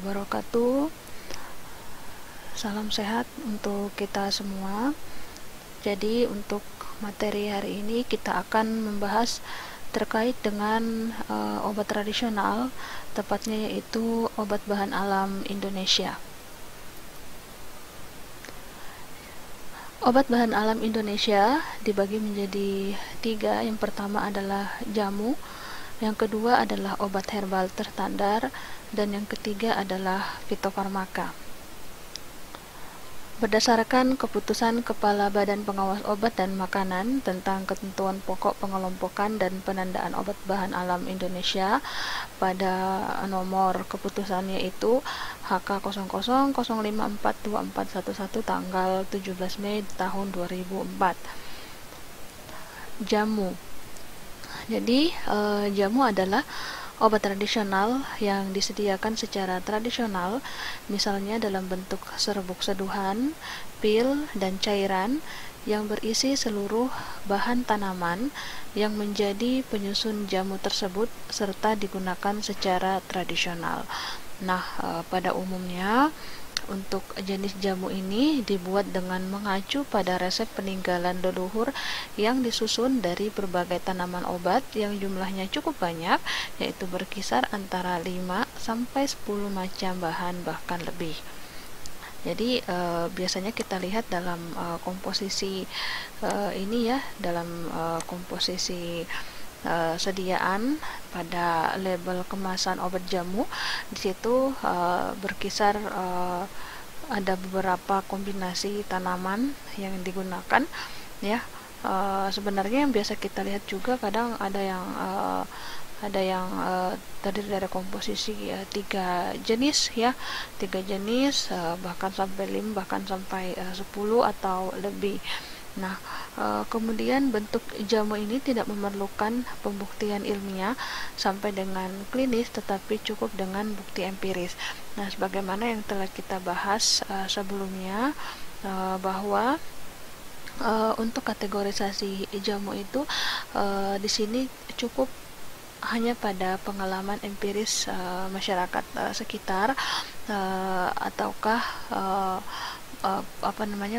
wabarakatuh. Salam sehat untuk kita semua. Jadi untuk materi hari ini kita akan membahas terkait dengan obat tradisional, tepatnya yaitu obat bahan alam Indonesia. Obat bahan alam Indonesia dibagi menjadi 3. Yang pertama adalah jamu, yang kedua adalah obat herbal terstandar, dan yang ketiga adalah fitofarmaka. Berdasarkan keputusan Kepala Badan Pengawas Obat dan Makanan tentang ketentuan pokok pengelompokan dan penandaan obat bahan alam Indonesia pada nomor keputusannya itu HK 0005424111 tanggal 17 Mei tahun 2004. Jamu. Jadi jamu adalah obat tradisional yang disediakan secara tradisional, misalnya dalam bentuk serbuk seduhan, pil, dan cairan yang berisi seluruh bahan tanaman yang menjadi penyusun jamu tersebut serta digunakan secara tradisional. Nah, pada umumnya untuk jenis jamu ini dibuat dengan mengacu pada resep peninggalan leluhur yang disusun dari berbagai tanaman obat yang jumlahnya cukup banyak, yaitu berkisar antara 5 sampai 10 macam bahan bahkan lebih. Jadi biasanya kita lihat dalam komposisi ini ya, dalam komposisi sediaan pada label kemasan obat jamu, di situ berkisar ada beberapa kombinasi tanaman yang digunakan ya. Sebenarnya yang biasa kita lihat juga kadang ada yang terdiri dari komposisi 3 jenis ya, 3 jenis bahkan sampai 5, bahkan sampai 10 atau lebih. Nah, kemudian bentuk jamu ini tidak memerlukan pembuktian ilmiah sampai dengan klinis, tetapi cukup dengan bukti empiris. Nah, sebagaimana yang telah kita bahas sebelumnya, bahwa untuk kategorisasi jamu itu di sini cukup hanya pada pengalaman empiris masyarakat sekitar, ataukah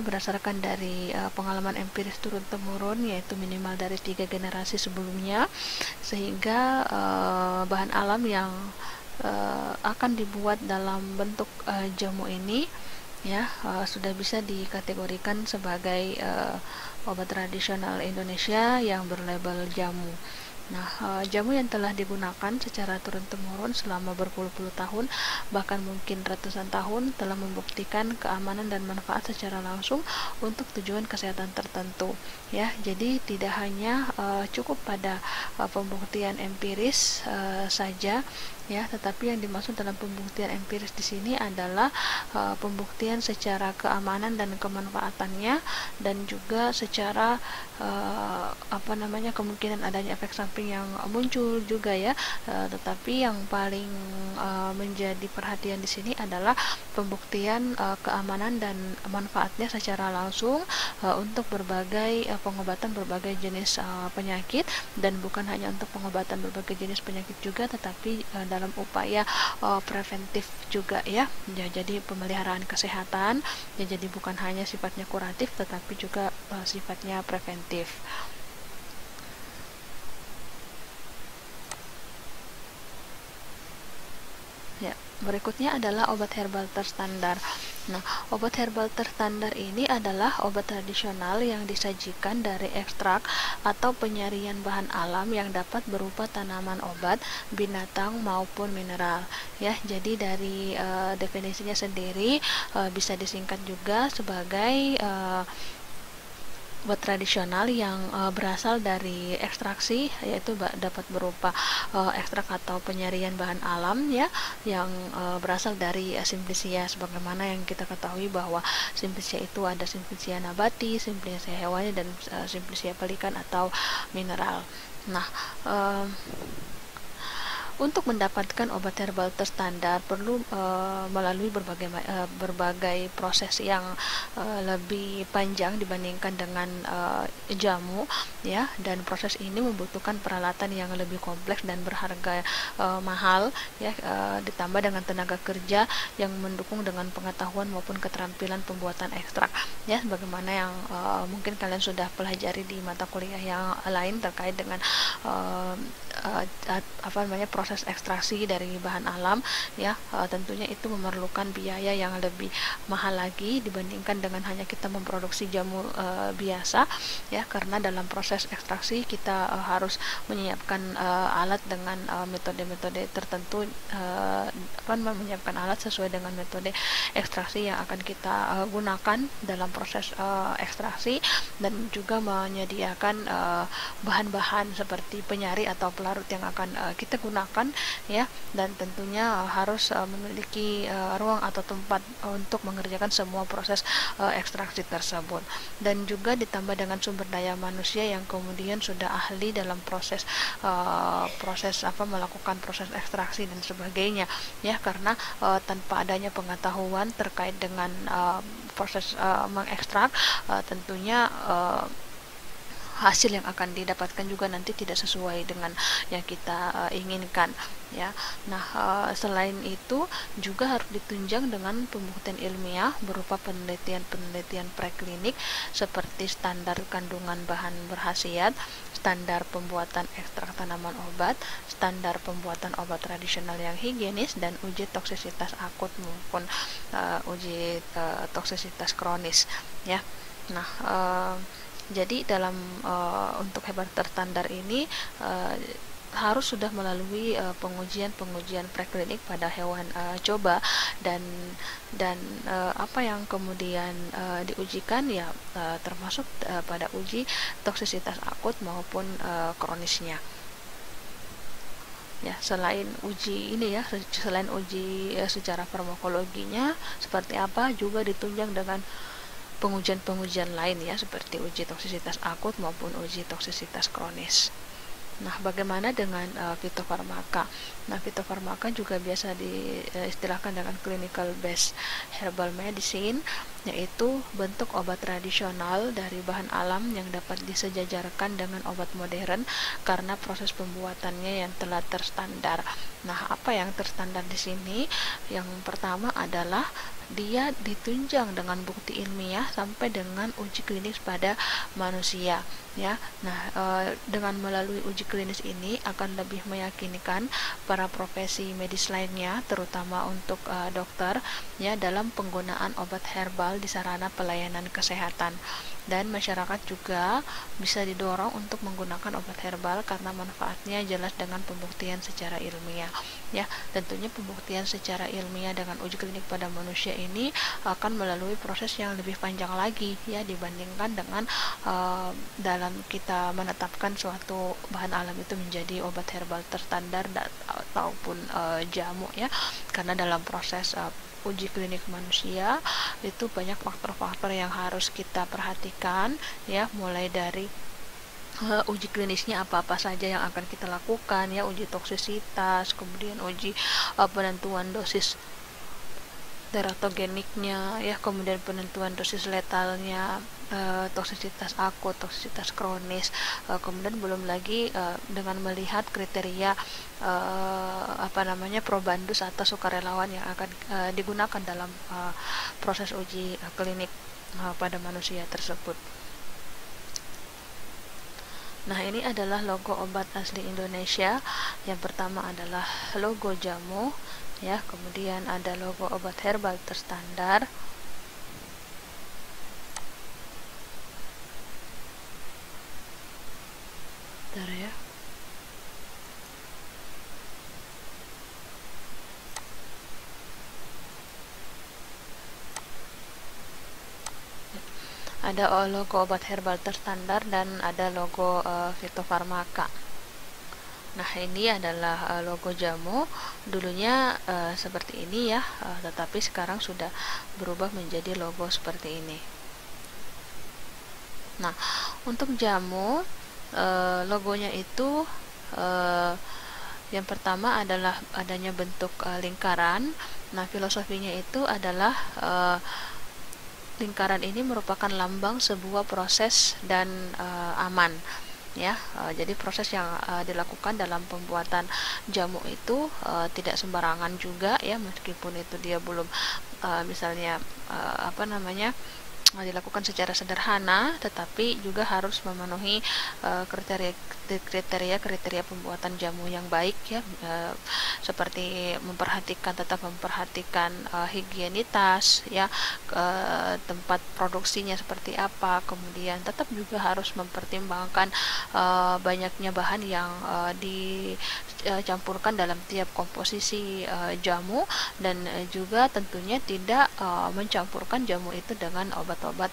berdasarkan dari pengalaman empiris turun temurun, yaitu minimal dari 3 generasi sebelumnya, sehingga bahan alam yang akan dibuat dalam bentuk jamu ini ya sudah bisa dikategorikan sebagai obat tradisional Indonesia yang berlabel jamu. Nah, jamu yang telah digunakan secara turun-temurun selama berpuluh-puluh tahun, bahkan mungkin ratusan tahun, telah membuktikan keamanan dan manfaat secara langsung untuk tujuan kesehatan tertentu. Ya, jadi tidak hanya cukup pada pembuktian empiris saja, ya, tetapi yang dimaksud dalam pembuktian empiris di sini adalah pembuktian secara keamanan dan kemanfaatannya, dan juga secara kemungkinan adanya efek samping yang muncul juga ya. Tetapi yang paling menjadi perhatian di sini adalah pembuktian keamanan dan manfaatnya secara langsung untuk berbagai pengobatan berbagai jenis penyakit, dan bukan hanya untuk pengobatan berbagai jenis penyakit juga, tetapi dalam upaya preventif juga ya. Jadi pemeliharaan kesehatan ya, jadi bukan hanya sifatnya kuratif tetapi juga sifatnya preventif. Ya, berikutnya adalah obat herbal terstandar. Nah, obat herbal terstandar ini adalah obat tradisional yang disajikan dari ekstrak atau penyaringan bahan alam yang dapat berupa tanaman obat, binatang maupun mineral. Ya, jadi dari definisinya sendiri bisa disingkat juga sebagai obat tradisional yang berasal dari ekstraksi, yaitu dapat berupa ekstrak atau penyaringan bahan alam ya, yang berasal dari Simplicia. Sebagaimana yang kita ketahui bahwa Simplicia itu ada Simplicia nabati, Simplicia hewani, dan Simplicia pelikan atau mineral. Nah, Untuk mendapatkan obat herbal terstandar perlu melalui berbagai proses yang lebih panjang dibandingkan dengan jamu, ya, dan proses ini membutuhkan peralatan yang lebih kompleks dan berharga mahal, ya, ditambah dengan tenaga kerja yang mendukung dengan pengetahuan maupun keterampilan pembuatan ekstrak, ya, sebagaimana yang mungkin kalian sudah pelajari di mata kuliah yang lain terkait dengan proses ekstraksi dari bahan alam, ya. Tentunya itu memerlukan biaya yang lebih mahal lagi dibandingkan dengan hanya kita memproduksi jamu biasa, ya, karena dalam proses ekstraksi kita harus menyiapkan alat dengan metode-metode tertentu, menyiapkan alat sesuai dengan metode ekstraksi yang akan kita gunakan dalam proses ekstraksi, dan juga menyediakan bahan-bahan seperti penyari atau pelarut yang akan kita gunakan, ya, dan tentunya harus memiliki ruang atau tempat untuk mengerjakan semua proses ekstraksi tersebut, dan juga ditambah dengan sumber daya manusia yang kemudian sudah ahli dalam proses melakukan proses ekstraksi dan sebagainya, ya, karena tanpa adanya pengetahuan terkait dengan proses mengekstrak, tentunya hasil yang akan didapatkan juga nanti tidak sesuai dengan yang kita inginkan, ya. Nah, selain itu juga harus ditunjang dengan pembuktian ilmiah berupa penelitian preklinik seperti standar kandungan bahan berkhasiat, standar pembuatan ekstrak tanaman obat, standar pembuatan obat tradisional yang higienis, dan uji toksisitas akut maupun uji toksisitas kronis, ya. Nah, jadi dalam untuk herbal terstandar ini harus sudah melalui pengujian preklinik pada hewan coba, dan apa yang kemudian diujikan, ya, termasuk pada uji toksisitas akut maupun kronisnya. Ya, selain uji ini, ya, selain uji secara farmakologinya seperti apa, juga ditunjang dengan pengujian lain, ya, seperti uji toksisitas akut maupun uji toksisitas kronis. Nah, bagaimana dengan fitofarmaka? Nah, fitofarmaka juga biasa diistilahkan dengan clinical based herbal medicine, yaitu bentuk obat tradisional dari bahan alam yang dapat disejajarkan dengan obat modern karena proses pembuatannya yang telah terstandar. Nah, apa yang terstandar di sini? Yang pertama adalah dia ditunjang dengan bukti ilmiah sampai dengan uji klinis pada manusia, ya. Nah, dengan melalui uji klinis ini akan lebih meyakinkan para profesi medis lainnya, terutama untuk dokter, ya, dalam penggunaan obat herbal di sarana pelayanan kesehatan. Dan masyarakat juga bisa didorong untuk menggunakan obat herbal karena manfaatnya jelas dengan pembuktian secara ilmiah, ya. Tentunya pembuktian secara ilmiah dengan uji klinik pada manusia ini akan melalui proses yang lebih panjang lagi, ya, dibandingkan dengan dalam kita menetapkan suatu bahan alam itu menjadi obat herbal terstandar ataupun jamu, ya, karena dalam proses uji klinik manusia itu banyak faktor-faktor yang harus kita perhatikan, ya, mulai dari uji klinisnya apa-apa saja yang akan kita lakukan, ya, uji toksisitas, kemudian uji penentuan dosis teratogeniknya, ya, kemudian penentuan dosis letalnya, toksisitas akut, toksisitas kronis, kemudian belum lagi dengan melihat kriteria probandus atau sukarelawan yang akan digunakan dalam proses uji klinik pada manusia tersebut. Nah, ini adalah logo obat asli Indonesia. Yang pertama adalah logo jamu, ya, kemudian ada logo obat herbal terstandar, bentar, ya. Ada logo obat herbal terstandar dan ada logo fitofarmaka. Nah, ini adalah logo jamu. Dulunya seperti ini, ya, tetapi sekarang sudah berubah menjadi logo seperti ini. Nah, untuk jamu logonya itu Yang pertama adalah adanya bentuk lingkaran. Nah, filosofinya itu adalah lingkaran ini merupakan lambang sebuah proses dan aman, ya. Jadi proses yang dilakukan dalam pembuatan jamu itu tidak sembarangan juga, ya, meskipun itu dia belum misalnya dilakukan secara sederhana, tetapi juga harus memenuhi kriteria pembuatan jamu yang baik, ya, seperti tetap memperhatikan higienitas, ya, tempat produksinya seperti apa, kemudian tetap juga harus mempertimbangkan banyaknya bahan yang dicampurkan dalam tiap komposisi jamu, dan juga tentunya tidak mencampurkan jamu itu dengan obat-obat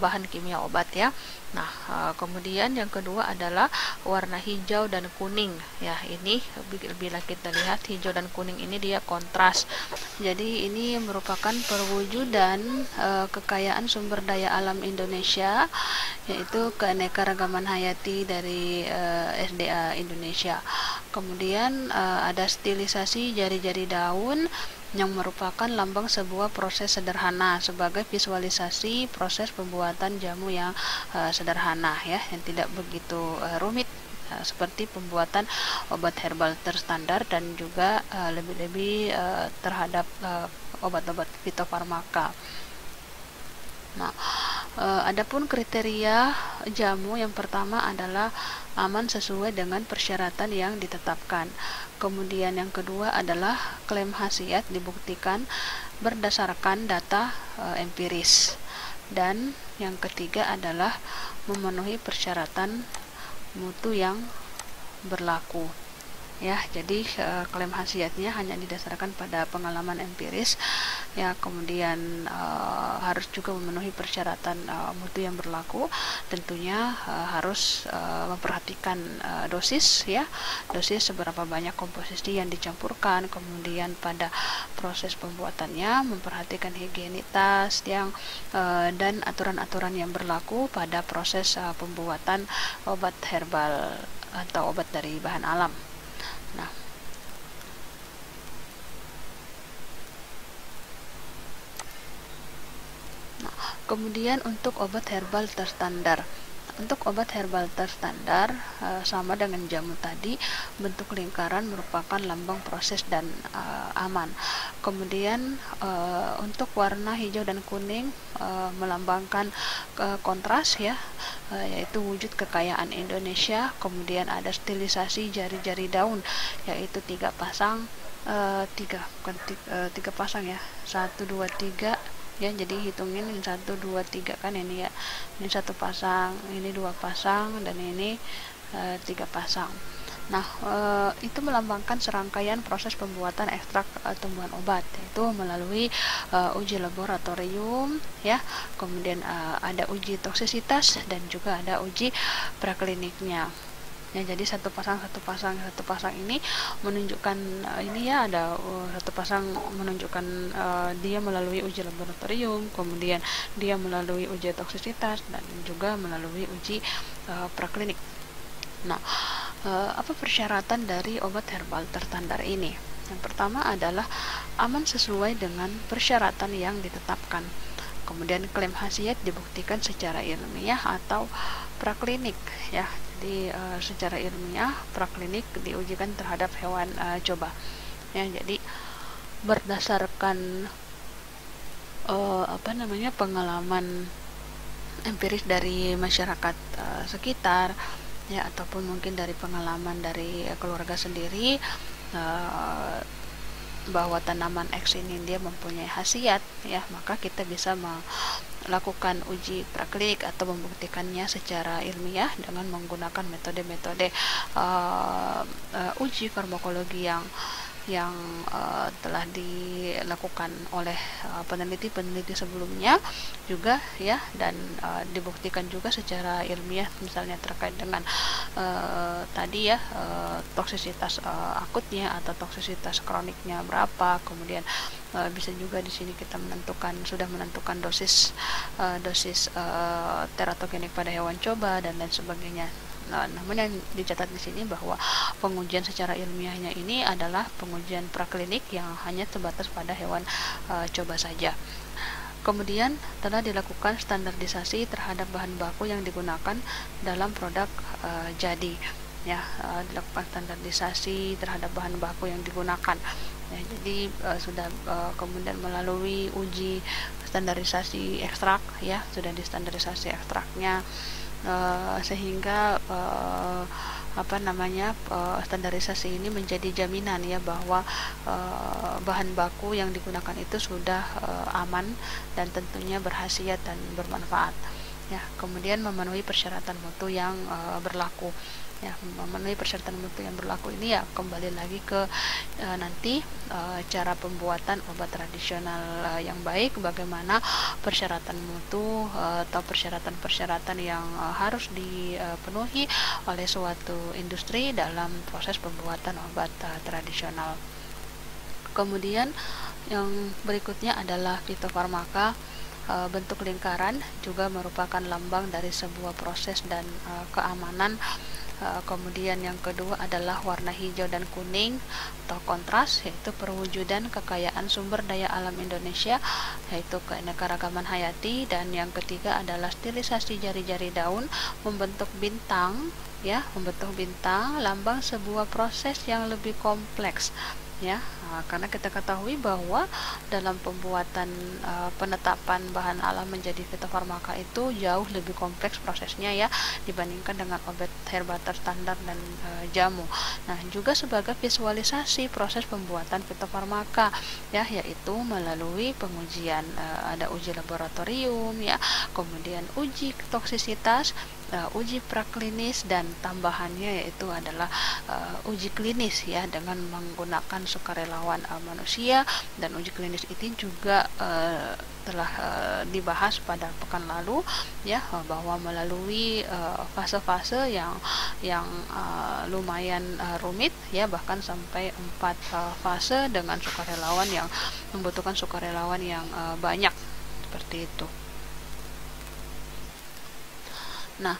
bahan kimia obat, ya. Nah, kemudian yang kedua adalah warna hijau dan kuning, ya. Ini bila kita lihat hijau dan kuning ini dia kontras. Jadi ini merupakan perwujudan kekayaan sumber daya alam Indonesia, yaitu keanekaragaman hayati dari SDA Indonesia. Kemudian ada stilisasi jari-jari daun yang merupakan lambang sebuah proses sederhana sebagai visualisasi proses pembuatan jamu yang sederhana, ya, yang tidak begitu rumit seperti pembuatan obat herbal terstandar dan juga lebih-lebih terhadap obat-obat fitofarmaka. Nah, adapun kriteria jamu yang pertama adalah aman sesuai dengan persyaratan yang ditetapkan. Kemudian yang kedua adalah klaim khasiat dibuktikan berdasarkan data empiris. Dan yang ketiga adalah memenuhi persyaratan mutu yang berlaku. Ya, jadi klaim khasiatnya hanya didasarkan pada pengalaman empiris, ya. Kemudian harus juga memenuhi persyaratan mutu yang berlaku. Tentunya harus memperhatikan dosis, ya, dosis seberapa banyak komposisi yang dicampurkan. Kemudian pada proses pembuatannya memperhatikan higienitas yang dan aturan-aturan yang berlaku pada proses pembuatan obat herbal atau obat dari bahan alam. Kemudian untuk obat herbal terstandar. Untuk obat herbal terstandar sama dengan jamu tadi, bentuk lingkaran merupakan lambang proses dan aman. Kemudian untuk warna hijau dan kuning melambangkan kontras, ya, yaitu wujud kekayaan Indonesia. Kemudian ada stilisasi jari-jari daun, yaitu tiga pasang, tiga pasang, ya, 1, 2, 3. Ya, jadi hitungin 1, 2, 3 kan ini, ya. Ini 1 pasang, ini 2 pasang, dan ini 3 pasang. Nah, itu melambangkan serangkaian proses pembuatan ekstrak tumbuhan obat, yaitu melalui uji laboratorium, ya. Kemudian ada uji toksisitas dan juga ada uji prakliniknya. Ya, jadi satu pasang ini menunjukkan ini, ya, ada satu pasang menunjukkan dia melalui uji laboratorium, kemudian dia melalui uji toksisitas dan juga melalui uji praklinik. Nah, apa persyaratan dari obat herbal terstandar ini? Yang pertama adalah aman sesuai dengan persyaratan yang ditetapkan. Kemudian klaim khasiat dibuktikan secara ilmiah atau praklinik, ya. Jadi secara ilmiah, praklinik diujikan terhadap hewan coba, ya. Jadi berdasarkan pengalaman empiris dari masyarakat sekitar, ya, ataupun mungkin dari pengalaman dari keluarga sendiri, bahwa tanaman X ini dia mempunyai khasiat, ya, maka kita bisa melakukan uji praklik atau membuktikannya secara ilmiah dengan menggunakan metode-metode uji farmakologi yang telah dilakukan oleh peneliti-peneliti sebelumnya juga, ya, dan dibuktikan juga secara ilmiah, misalnya terkait dengan tadi, ya, toksisitas akutnya atau toksisitas kroniknya berapa. Kemudian bisa juga di sini kita sudah menentukan dosis teratogenik pada hewan coba dan lain sebagainya. Nah, namun yang dicatat di sini bahwa pengujian secara ilmiahnya ini adalah pengujian praklinik yang hanya terbatas pada hewan coba saja. Kemudian telah dilakukan standarisasi terhadap bahan baku yang digunakan dalam produk jadi. Ya, dilakukan standarisasi terhadap bahan baku yang digunakan. Ya, jadi sudah kemudian melalui uji standarisasi ekstrak, ya sudah distandarisasi ekstraknya, sehingga standarisasi ini menjadi jaminan ya bahwa bahan baku yang digunakan itu sudah aman dan tentunya berkhasiat dan bermanfaat. Ya, kemudian memenuhi persyaratan mutu yang berlaku. Ya, memenuhi persyaratan mutu yang berlaku ini ya kembali lagi ke nanti cara pembuatan obat tradisional yang baik, bagaimana persyaratan mutu atau persyaratan-persyaratan yang harus dipenuhi oleh suatu industri dalam proses pembuatan obat tradisional. Kemudian yang berikutnya adalah fitofarmaka. Bentuk lingkaran juga merupakan lambang dari sebuah proses dan keamanan. Kemudian yang kedua adalah warna hijau dan kuning atau kontras, yaitu perwujudan kekayaan sumber daya alam Indonesia, yaitu keanekaragaman hayati. Dan yang ketiga adalah stilisasi jari-jari daun membentuk bintang, ya, membentuk bintang, lambang sebuah proses yang lebih kompleks. Ya, karena kita ketahui bahwa dalam pembuatan penetapan bahan alam menjadi fitofarmaka itu jauh lebih kompleks prosesnya ya dibandingkan dengan obat herba terstandar dan jamu. Nah, juga sebagai visualisasi proses pembuatan fitofarmaka ya, yaitu melalui pengujian, ada uji laboratorium ya, kemudian uji toksisitas, uji praklinis, dan tambahannya yaitu adalah uji klinis ya dengan menggunakan sukarelawan manusia. Dan uji klinis ini juga telah dibahas pada pekan lalu ya, bahwa melalui fase-fase yang lumayan rumit ya, bahkan sampai 4 fase dengan sukarelawan yang membutuhkan sukarelawan yang banyak seperti itu. Nah,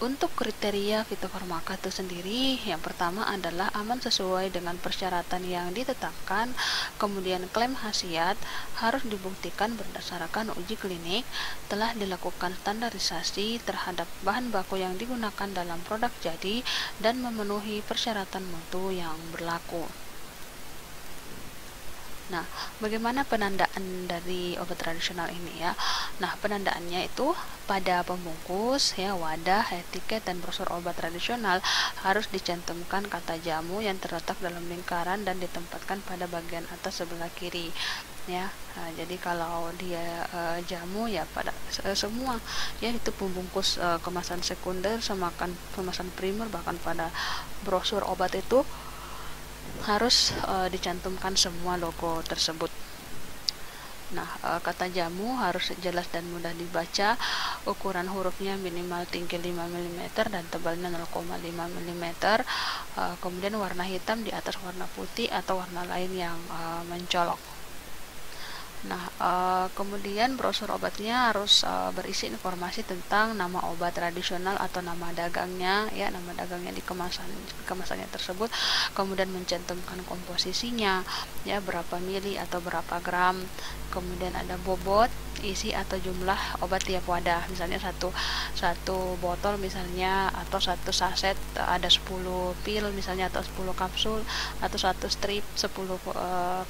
untuk kriteria fitofarmaka itu sendiri, yang pertama adalah aman sesuai dengan persyaratan yang ditetapkan. Kemudian klaim khasiat harus dibuktikan berdasarkan uji klinik, telah dilakukan standarisasi terhadap bahan baku yang digunakan dalam produk jadi, dan memenuhi persyaratan mutu yang berlaku. Nah, bagaimana penandaan dari obat tradisional ini ya? Nah, penandaannya itu pada pembungkus ya, wadah, etiket, dan brosur obat tradisional harus dicantumkan kata jamu yang terletak dalam lingkaran dan ditempatkan pada bagian atas sebelah kiri ya. Nah, jadi kalau dia jamu ya pada semua ya, itu pembungkus kemasan sekunder, semakan kemasan primer, bahkan pada brosur obat itu harus dicantumkan semua logo tersebut. Nah, kata jamu harus jelas dan mudah dibaca, ukuran hurufnya minimal tinggi 5 mm dan tebalnya 0,5 mm, kemudian warna hitam di atas warna putih atau warna lain yang mencolok. Nah, kemudian brosur obatnya harus berisi informasi tentang nama obat tradisional atau nama dagangnya ya, nama dagangnya di kemasannya tersebut, kemudian mencantumkan komposisinya ya, berapa mili atau berapa gram, kemudian ada bobot, isi atau jumlah obat tiap wadah, misalnya satu botol misalnya, atau satu saset ada 10 pil misalnya, atau 10 kapsul, atau satu strip 10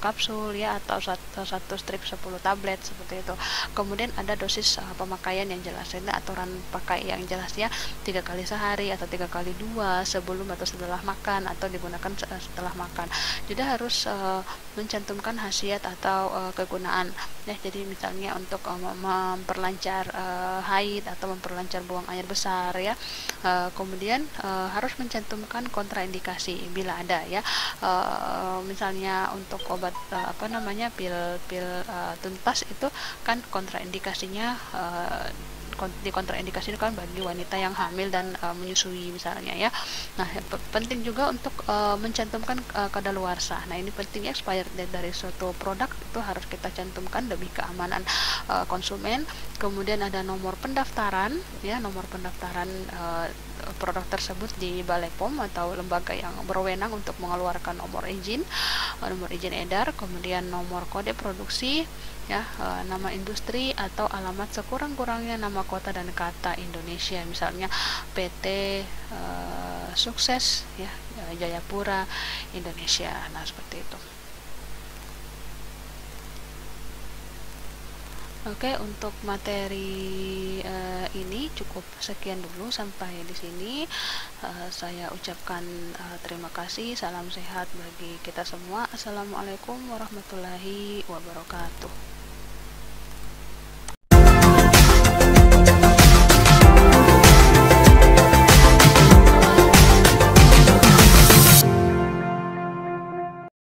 kapsul ya, atau satu strip 10 tablet seperti itu. Kemudian ada dosis pemakaian yang jelas, ini aturan pakai yang jelasnya 3 kali sehari atau 3 kali 2, sebelum atau setelah makan, atau digunakan setelah makan. Jadi harus mencantumkan khasiat atau kegunaan ya, jadi misalnya untuk memperlancar haid atau memperlancar buang air besar ya. Kemudian harus mencantumkan kontraindikasi bila ada ya, misalnya untuk obat pil tuntas itu kan kontraindikasinya di kontraindikasi kan bagi wanita yang hamil dan menyusui misalnya ya. Nah, penting juga untuk mencantumkan kadaluarsa. Nah, ini penting, expired date dari suatu produk itu harus kita cantumkan demi keamanan konsumen. Kemudian ada nomor pendaftaran ya, nomor pendaftaran produk tersebut di Balai POM atau lembaga yang berwenang untuk mengeluarkan nomor izin edar, kemudian nomor kode produksi, ya, nama industri atau alamat sekurang-kurangnya nama kota dan kata Indonesia, misalnya PT Sukses, ya, Jayapura Indonesia. Nah, seperti itu. Oke, untuk materi ini cukup sekian dulu sampai di sini. Saya ucapkan terima kasih. Salam sehat bagi kita semua. Assalamualaikum warahmatullahi wabarakatuh.